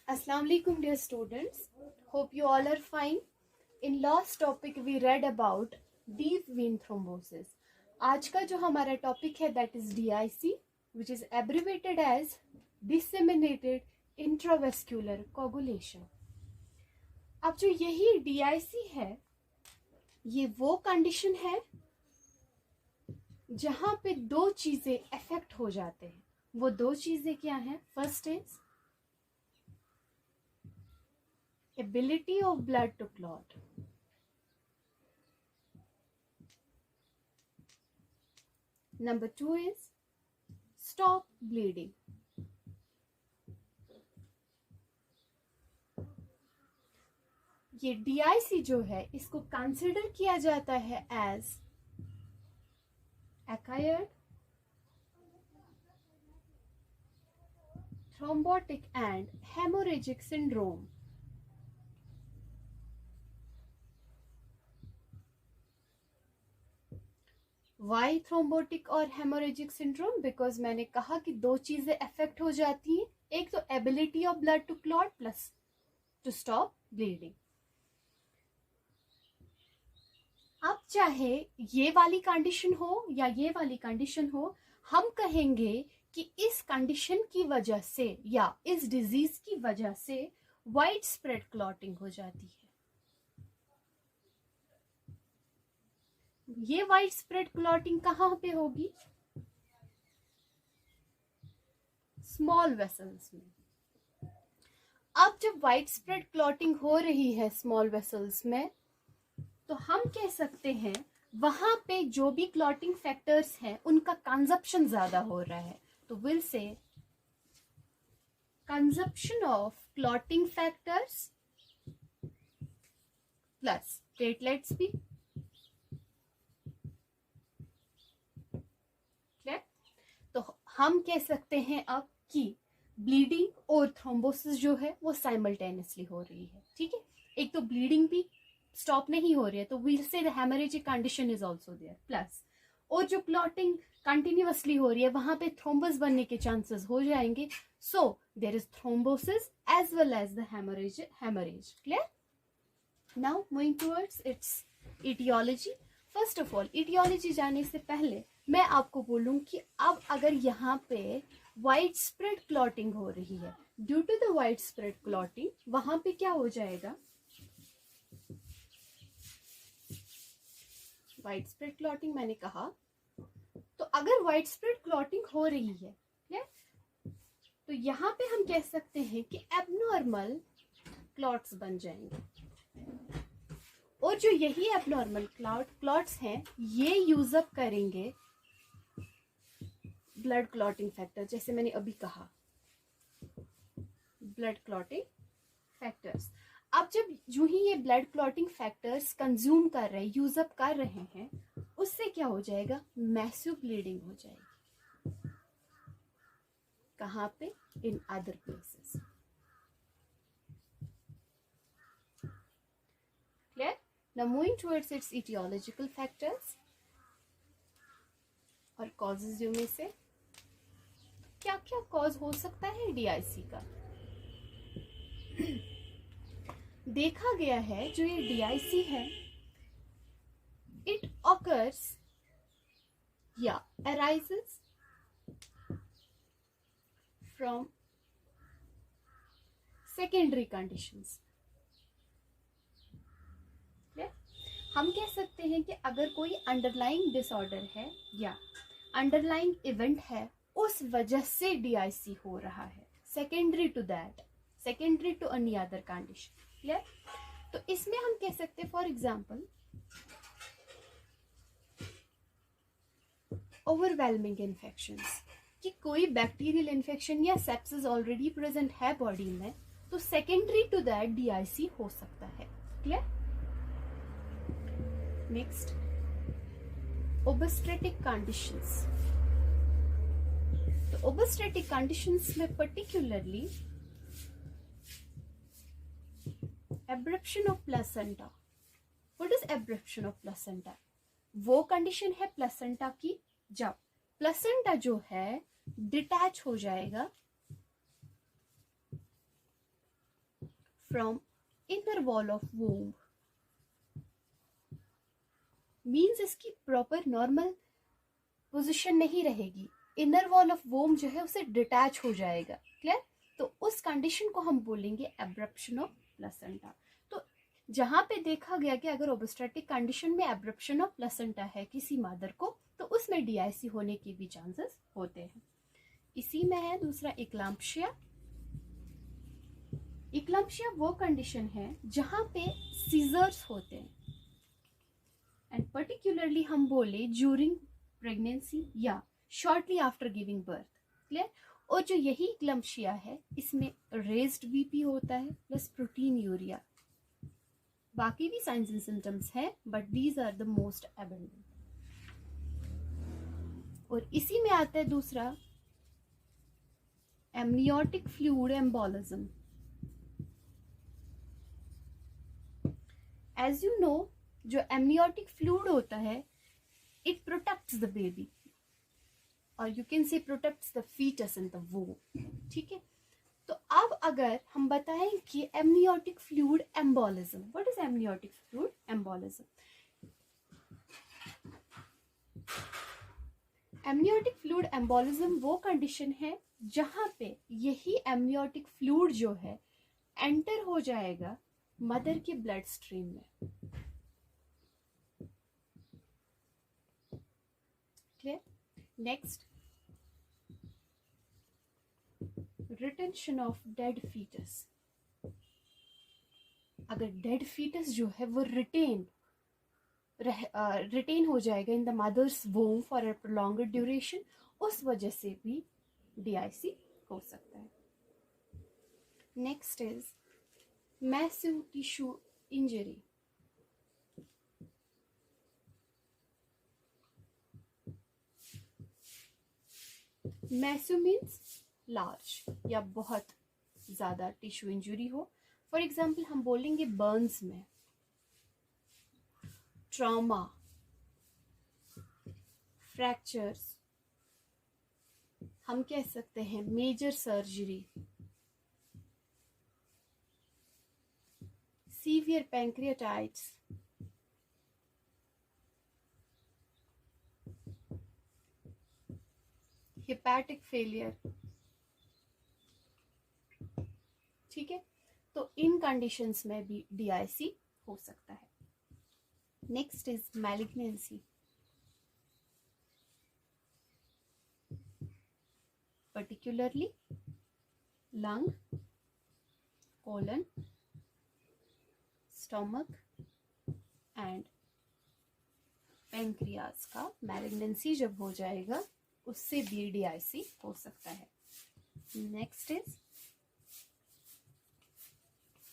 Assalamu alaikum dear students. Hope you all are fine. In last topic we read about deep vein thrombosis. आज का जो हमारा topic है that is DIC, which is abbreviated as disseminated intravascular coagulation. अब जो यही DIC है, ये वो कंडीशन है जहां पे दो चीजें अफेक्ट हो जाते हैं. वो दो चीजें क्या हैं? First is ability of blood to clot. Number 2 is stop bleeding. ये DIC जो है इसको कंसिडर किया जाता है as acquired thrombotic and hemorrhagic syndrome. Why thrombotic और हेमोरेजिक सिंड्रोम? बिकॉज मैंने कहा कि दो चीजें अफेक्ट हो जाती हैं, एक तो ability of blood to clot plus to stop bleeding. अब चाहे ये वाली कंडीशन हो या ये वाली कंडीशन हो, हम कहेंगे कि इस कंडीशन की वजह से या इस डिजीज की वजह से वाइड स्प्रेड क्लॉटिंग हो जाती है. ये वाइड स्प्रेड क्लॉटिंग कहां पे होगी? स्मॉल वेसल्स में. अब जब वाइड स्प्रेड क्लॉटिंग हो रही है स्मॉल वेसल्स में, तो हम कह सकते हैं वहां पे जो भी क्लॉटिंग फैक्टर्स हैं उनका कंजप्शन ज्यादा हो रहा है. तो will say consumption of clotting factors plus platelets भी. तो हम कह सकते हैं अब कि ब्लीडिंग और थ्रोम्बोसिस जो है वो साइमल्टेनियसली हो रही है. ठीक है, एक तो ब्लीडिंग भी स्टॉप नहीं हो रही है, तो we'll say the haemorrhagic condition is also there, plus और जो क्लॉटिंग कंटिन्यूअसली हो रही है वहां पे थ्रोम्बस बनने के चांसेस हो जाएंगे. So there is thrombosis as well as the haemorrhage. Clear? Now moving towards its aetiology. First of all aetiology जाने से पहले मैं आपको बोलूं कि अब अगर यहाँ पे वाइड स्प्रेड क्लॉटिंग हो रही है, due to the wide spread clotting वहां पे क्या हो जाएगा? वाइड स्प्रेड क्लॉटिंग मैंने कहा, तो अगर वाइड स्प्रेड क्लॉटिंग हो रही है, तो यहाँ पे हम कह सकते हैं कि एबनॉर्मल क्लॉट्स बन जाएंगे. और जो यही एबनॉर्मल क्लॉट्स हैं ये यूज अप करेंगे ब्लड क्लॉटिंग फैक्टर. जैसे मैंने अभी कहा ब्लड क्लॉटिंग फैक्टर्स. अब जब जो ही ये ब्लड क्लॉटिंग फैक्टर्स कंज्यूम कर रहे हैं, यूज अप कर रहे हैं, उससे क्या हो जाएगा? मैसिव ब्लीडिंग हो जाएगी. कहाँ पे? In other places. Clear? Now moving towards its etiological factors और causes में से क्या क्या कॉज हो सकता है DIC का? देखा गया है जो ये DIC है, it occurs या arises from secondary conditions. हम कह सकते हैं कि अगर कोई अंडरलाइंग डिसऑर्डर है या अंडरलाइंग इवेंट है, उस वजह से DIC हो रहा है, secondary to that, secondary to any other condition. Clear? तो इसमें हम कह सकते हैं फॉर एग्जांपल ओवरवेलमिंग इन्फेक्शंस, कि कोई बैक्टीरियल इन्फेक्शन या सेप्सिस ऑलरेडी प्रेजेंट है बॉडी में, तो सेकेंडरी टू दैट DIC हो सकता है. क्लियर? Next, obstetric conditions. तो ओबस्ट्रेटिक कंडीशंस में particularly abruption of placenta. What is abruption of placenta? वो कंडीशन है प्लेसेंटा की जब प्लेसेंटा जो है डिटैच हो जाएगा from inner wall of womb means इसकी प्रॉपर नॉर्मल पोजिशन नहीं रहेगी, इनर वॉल ऑफ वोम जो है उसे डिटैच हो जाएगा। क्लियर? तो उस कंडीशन को हम बोलेंगे एब्रप्शन ऑफ प्लेसेंटा। तो जहां पे देखा गया कि अगर ओबस्ट्रेटिक कंडीशन में एब्रप्शन ऑफ प्लेसेंटा है किसी मदर को, तो उसमें डीआईसी होने के भी चांसेस होते हैं। इसी में है दूसरा इक्लाम्पशिया। इक्लाम्पशिया वो कंडीशन है जहां पे सीजर्स होते हैं, एंड पर्टिकुलरली हम बोले ड्यूरिंग प्रेगनेंसी या shortly after giving birth. Clear? और जो यही इक्लाम्पशिया है इसमें रेज्ड बीपी होता है प्लस प्रोटीन यूरिया। बाकी भी साइंस एंड सिम्टम्स है but these are the most abundant. और इसी में आता है दूसरा amniotic fluid embolism. As you know, जो एमनियोटिक फ्लूइड होता है इट प्रोटेक्ट्स द बेबी, और you can say protects the foetus in the womb. ठीक है? तो अब अगर हम बताएं कि amniotic fluid embolism, what is amniotic fluid embolism? Amniotic fluid embolism वो कंडीशन है जहां पे यही एमनियोटिक फ्लूइड जो है एंटर हो जाएगा मदर के ब्लड स्ट्रीम में। Clear? Next, retention of dead foetus. अगर डेड फीटस जो है वो रिटेन हो जाएगा in the mother's womb for a prolonged duration, उस वजह से भी डीआईसी हो सकता है। Next is massive tissue injury. Massive means large या बहुत ज्यादा टिश्यू इंजरी हो। फॉर एग्जाम्पल हम बोलेंगे बर्न्स में, ट्रॉमा, फ्रैक्चर्स, हम कह सकते हैं major surgery, severe pancreatitis, hepatic failure. ठीक है? तो इन कंडीशंस में भी डीआईसी हो सकता है। Next is malignancy. Particularly lung, colon, stomach and pancreas का मैलिग्नेंसी जब हो जाएगा उससे भी डीआईसी हो सकता है। Next is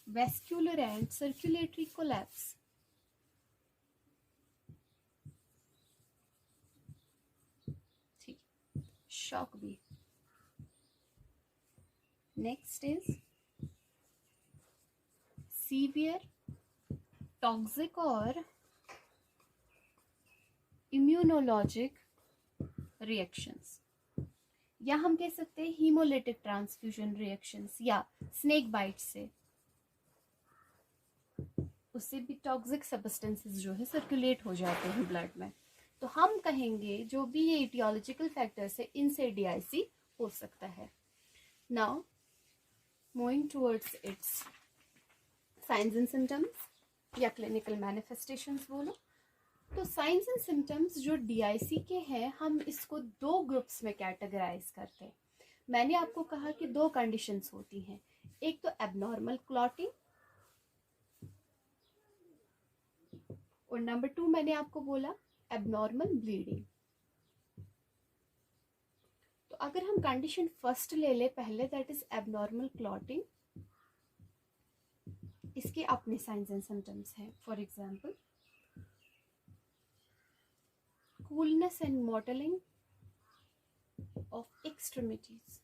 vascular and circulatory collapse. ठीक, शॉक भी। नेक्स्ट इज सीवियर टॉक्सिक और इम्यूनोलॉजिक रिएक्शंस, या हम कह सकते हैं हीमोलिटिक ट्रांसफ्यूजन रिएक्शंस, या स्नेक बाइट से, उससे भी टॉक्सिक सब्सटेंसेस जो है सर्कुलेट हो जाते हैं ब्लड में। तो हम कहेंगे जो भी ये इटियोलॉजिकल फैक्टर्स है इनसे डीआईसी हो सकता है। Now moving towards it's science and symptoms या क्लिनिकल मैनिफेस्टेशंस बोलो। तो साइंस एंड सिम्टम्स जो डीआईसी के हैं हम इसको दो ग्रुप्स में कैटेगराइज करते हैं। मैंने आपको कहा कि दो कंडीशंस होती हैं, एक तो एबनॉर्मल क्लॉटिंग और नंबर 2 मैंने आपको बोला एबनॉर्मल ब्लीडिंग। तो अगर हम कंडीशन फर्स्ट ले ले पहले, दैट इज एबनॉर्मल क्लॉटिंग, इसके अपने साइंस एंड सिम्टम्स हैं। For example coolness and mottling of extremities.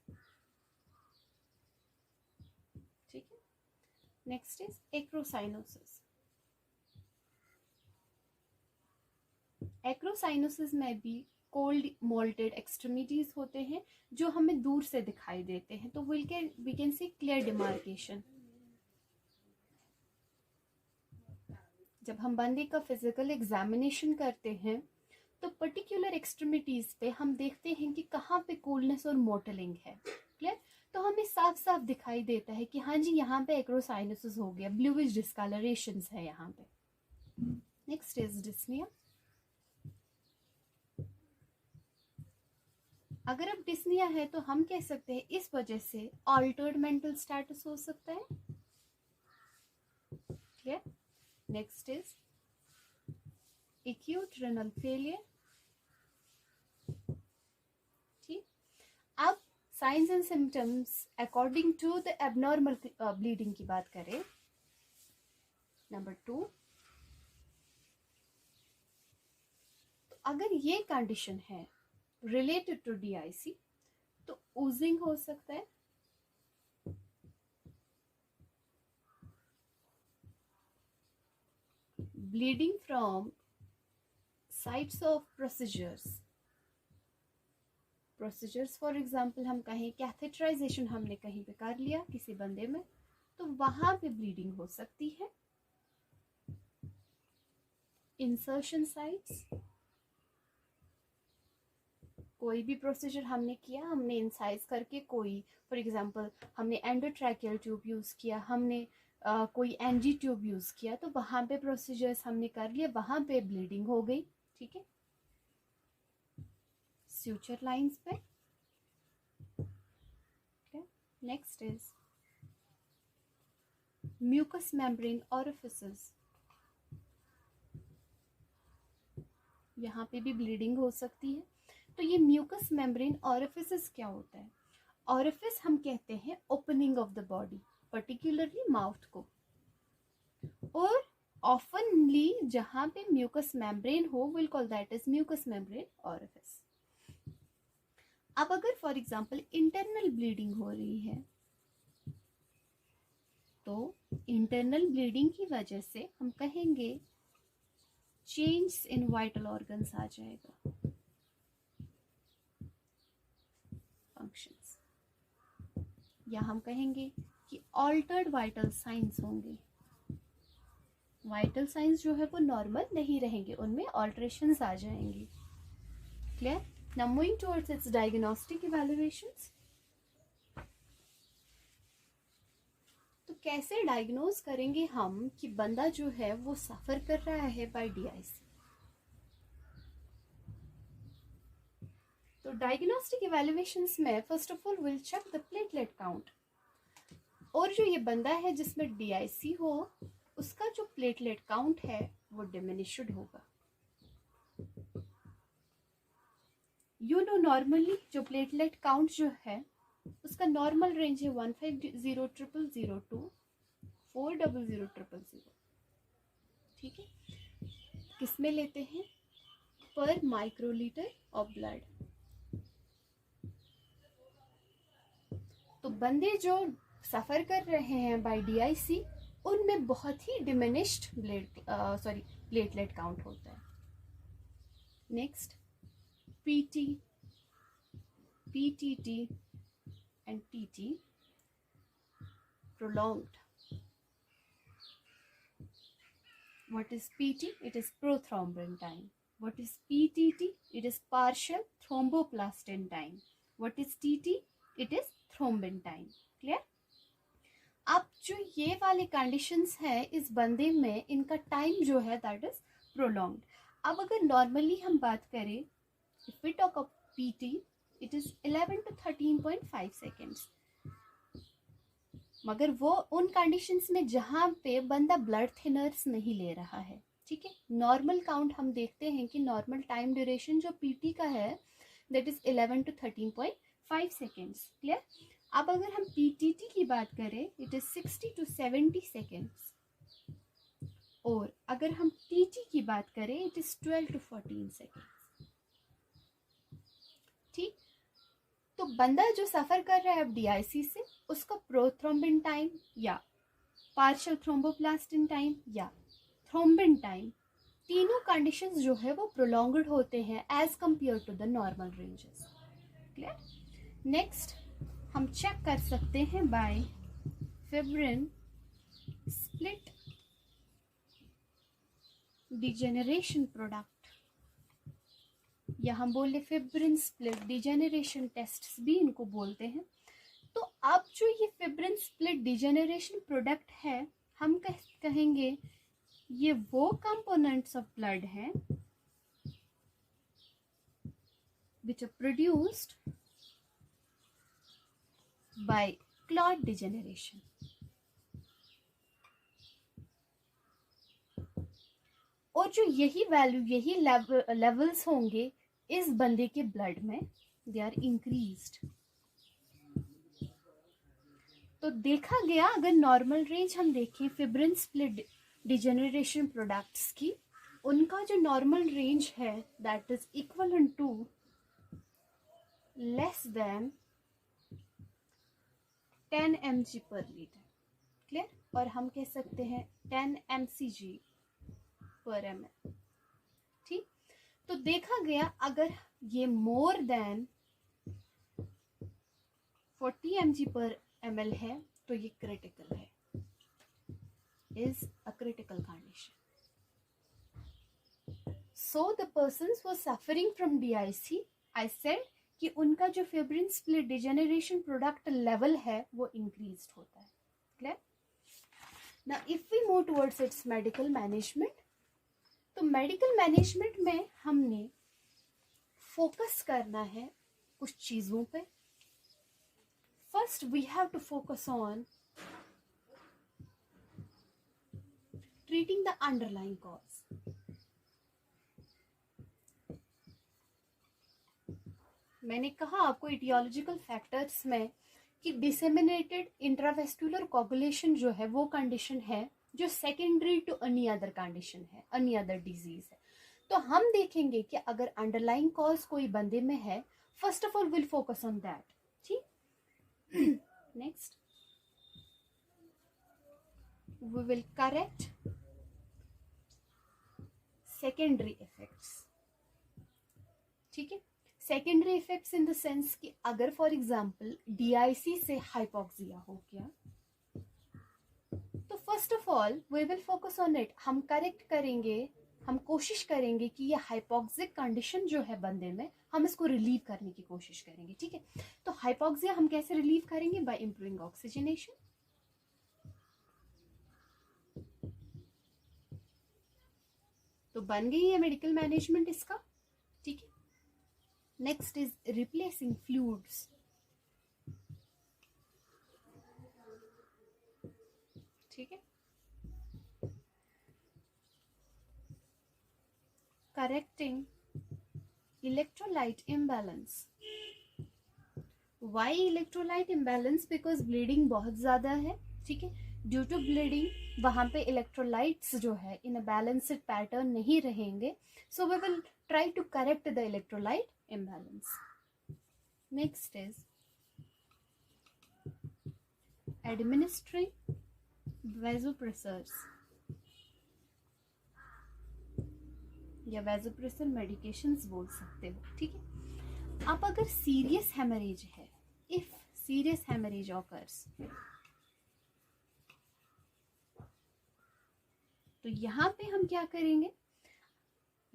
ठीक है? Next is एक्रोसाइनोसिस। एक्रोसाइनोसिस में भी कोल्ड मोल्टेड एक्सट्रीमिटीज होते हैं जो हमें दूर से दिखाई देते हैं, तो we can see clear demarcation. जब हम बंदे का फिजिकल एग्जामिनेशन करते हैं तो पर्टिकुलर एक्सट्रीमिटीज पे हम देखते हैं कि कहाँ पे कूलनेस और मोटलिंग है। क्लियर? तो हमें साफ साफ दिखाई देता है कि हाँ जी यहाँ पे एक्रोसाइनोसिस हो गया, ब्लूइश डिस्कलरेशंस है यहाँ पे। Next is dyspnoea. अगर अब डिस्निया है तो हम कह सकते हैं इस वजह से ऑल्टर्ड मेंटल स्टेटस हो सकता है। Clear? Next is acute renal failure. ठीक, अब signs and symptoms according to the abnormal bleeding की बात करें। नंबर 2, तो अगर ये कंडीशन है रिलेटेड टू DIC तो ओजिंग हो सकता है। Bleeding from sites of procedures for example हम कहें कैथेटराइजेशन हमने कहीं पे कर लिया किसी बंदे में तो वहां पे ब्लीडिंग हो सकती है। इंसर्शन साइट्स, कोई भी प्रोसीजर हमने किया, हमने इंसाइज करके कोई फॉर एग्जांपल हमने एंडोट्रैकियल ट्यूब यूज़ किया, हमने कोई एनजी ट्यूब यूज़ किया तो वहाँ पे प्रोसीजर्स हमने कर लिए, वहाँ पे ब्लीडिंग हो गई। ठीक है, स्यूचर लाइंस पे। नेक्स्ट इज म्यूकस मेम्ब्रेन ऑरिफिसेस, यहाँ पे भी ब्लीडिंग हो सकती है। तो ये म्यूकस मेम्ब्रेन ऑरिफिसेस क्या होता है? ऑरिफिस हम कहते हैं opening of the body, particularly mouth को, और ऑफनली जहां पे म्यूकस मेम्ब्रेन हो will call that is mucous membrane orifice. अब अगर फॉर एग्जांपल इंटरनल ब्लीडिंग हो रही है तो इंटरनल ब्लीडिंग की वजह से हम कहेंगे चेंज इन वाइटल ऑर्गन्स आ जाएगा, फंक्शंस, या हम कहेंगे कि ऑल्टर्ड वाइटल साइंस होंगे। वाइटल साइंस जो है वो नॉर्मल नहीं रहेंगे, उनमें ऑल्ट्रेशंस आ जाएंगी। Clear? Now moving towards it's diagnostic evaluations. तो कैसे डायग्नोज करेंगे हम कि बंदा जो है वो सफर कर रहा है बाय DIC? तो डायग्नोस्टिक इवैल्यूएशंस में first of all will check the platelet count, और जो ये बंदा है जिसमें DIC हो उसका जो प्लेटलेट काउंट है वो डिमिनिश्ड होगा। नॉर्मली जो प्लेटलेट काउंट जो है उसका नॉर्मल रेंज है 1500000 टू 400000। ठीक है, किसमें लेते हैं? पर माइक्रोलीटर ऑफ ब्लड। तो बंदे जो सफर कर रहे हैं बाय DIC उनमें बहुत ही डिमिनिश्ड प्लेटलेट काउंट होता है। Next, PT, PTT and TT, prolonged. What is PT? It is prothrombin time. What is PTT? It is partial thromboplastin time. What is TT? It is thrombin time. Clear? अब जो ये वाले conditions है इस बंदे में इनका टाइम जो है दैट इज प्रोलॉन्ग्ड। अब अगर नॉर्मली हम बात करें, if we talk of PT, it is 11 to 13.5 seconds, मगर वो उन कंडीशंस में जहाँ पे बंदा ब्लड थिनर्स नहीं ले रहा है। ठीक है, नॉर्मल काउंट हम देखते हैं कि नॉर्मल टाइम ड्यूरेशन जो PT का है that is 11 to 13.5 seconds. Clear? अब अगर हम PTT की बात करें इट इज 60 to 70 सेकेंड्स, और अगर हम TT की बात करें इट इज 12 to 14 सेकेंड्स। ठीक, तो बंदा जो सफर कर रहा है अब DIC से उसका प्रोथ्रोम्बिन टाइम या पार्शियल थ्रोम्बोप्लास्टिन टाइम या थ्रोम्बिन टाइम, तीनों कंडीशंस जो है वो प्रोलॉन्ग्ड होते हैं as compare to the normal ranges. Clear? Next हम चेक कर सकते हैं by fibrin split degeneration product, या हम बोले फिब्रिन स्प्लिट डिजेनरेशन टेस्ट भी इनको बोलते हैं। तो अब जो ये फिब्रिन स्प्लिट डिजेनरेशन प्रोडक्ट है, हम कहेंगे ये वो कंपोनेंट्स ऑफ ब्लड हैं which are produced by clot degeneration। और जो यही वैल्यू, यही लेवल्स होंगे इस बंदे के ब्लड में, दे आर इंक्रीज्ड। तो देखा गया, अगर नॉर्मल रेंज हम देखें फिब्रिन स्प्लिट डिजेनरेशन प्रोडक्ट्स की, उनका जो नॉर्मल रेंज है that is equivalent to less than 10 mg पर लीटर। क्लियर? और हम कह सकते हैं 10 mcg पर ml। ठीक? तो देखा गया, अगर ये मोर देन 40 mg पर ml है तो ये क्रिटिकल है, is a critical condition. So the persons who are suffering from DIC, I said कि उनका जो fibrin split degeneration product level है वो इंक्रीज्ड होता है। Clear? Now if we move towards its medical management, तो मेडिकल मैनेजमेंट में हमने फोकस करना है कुछ चीजों पे। First we have to focus on treating the underlying cause. मैंने कहा आपको इटियोलॉजिकल फैक्टर्स में कि डिसेमिनेटेड इंट्रावेस्कुलर कोगुलेशन जो है वो कंडीशन है जो secondary to any other condition है, एनी अदर डिजीज है। तो हम देखेंगे कि अगर अंडरलाइंग कॉज कोई बंदे में है, first of all will focus on that. ठीक? Next we will correct secondary effects. ठीक है? Secondary effects in the sense कि अगर फॉर एग्जाम्पल DIC से हाइपोक्सिया हो गया, तो first of all we will focus on it. हम करेक्ट करेंगे, हम कोशिश करेंगे कि ये हाइपोक्सिक कंडीशन जो है बंदे में, हम इसको रिलीव करने की कोशिश करेंगे। ठीक है? तो हाइपोक्सिया हम कैसे रिलीव करेंगे? By improving oxygenation. तो बन गई है मेडिकल मैनेजमेंट इसका। ठीक है? Next is replacing fluids. ठीक है? Correcting electrolyte imbalance. Why electrolyte imbalance? Because bleeding बहुत ज्यादा है। ठीक है? ड्यू टू ब्लीडिंग वहां पे इलेक्ट्रोलाइट्स जो है इन अ बैलेंस्ड पैटर्न नहीं रहेंगे, so we will try to correct the electrolyte imbalance. Next is administering vasopressors या vasopressor medications बोल सकते हो। ठीक है? अब अगर सीरियस हेमरेज है, इफ सीरियस हेमरेज ऑकर्स, तो यहां पे हम क्या करेंगे?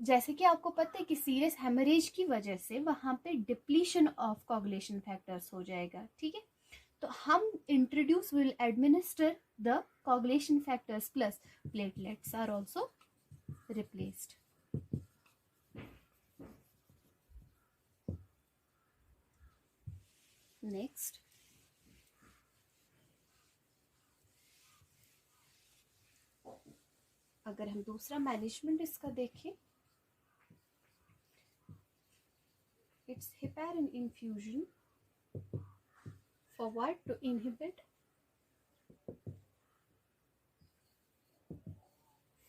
जैसे कि आपको पता है कि सीरियस हेमरेज की वजह से वहां पे डिप्लीशन ऑफ कोगुलेशन फैक्टर्स हो जाएगा। ठीक है? तो हम introduce will administer the coagulation factors plus platelets are also replaced. Next अगर हम दूसरा मैनेजमेंट इसका देखें, it's heparin infusion for what? To inhibit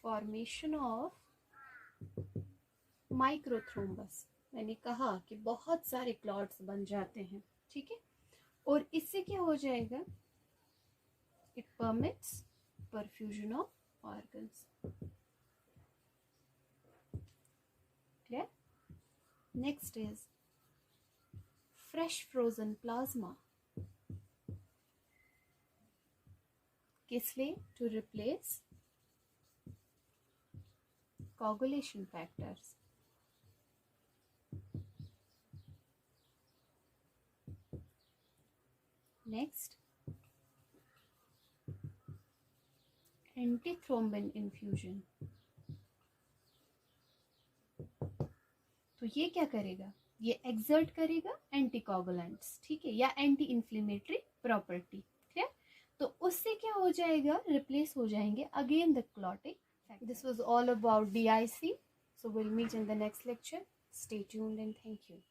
formation of microthrombus। मैंने कहा कि बहुत सारे क्लॉट्स बन जाते हैं। ठीक है? और इससे क्या हो जाएगा? it permits perfusion of organs। clear? Next is fresh frozen plasma। किस लिए? To replace coagulation factors. Next, antithrombin infusion. तो ये क्या करेगा, ये एक्सर्ट करेगा एंटीकोगुलेंट्स, ठीक है, या एंटी इन्फ्लेमेटरी प्रॉपर्टी, क्लियर। तो उससे क्या हो जाएगा, रिप्लेस हो जाएंगे again the clotting. This was all about DIC, so we'll meet in the next lecture. Stay tuned and thank you.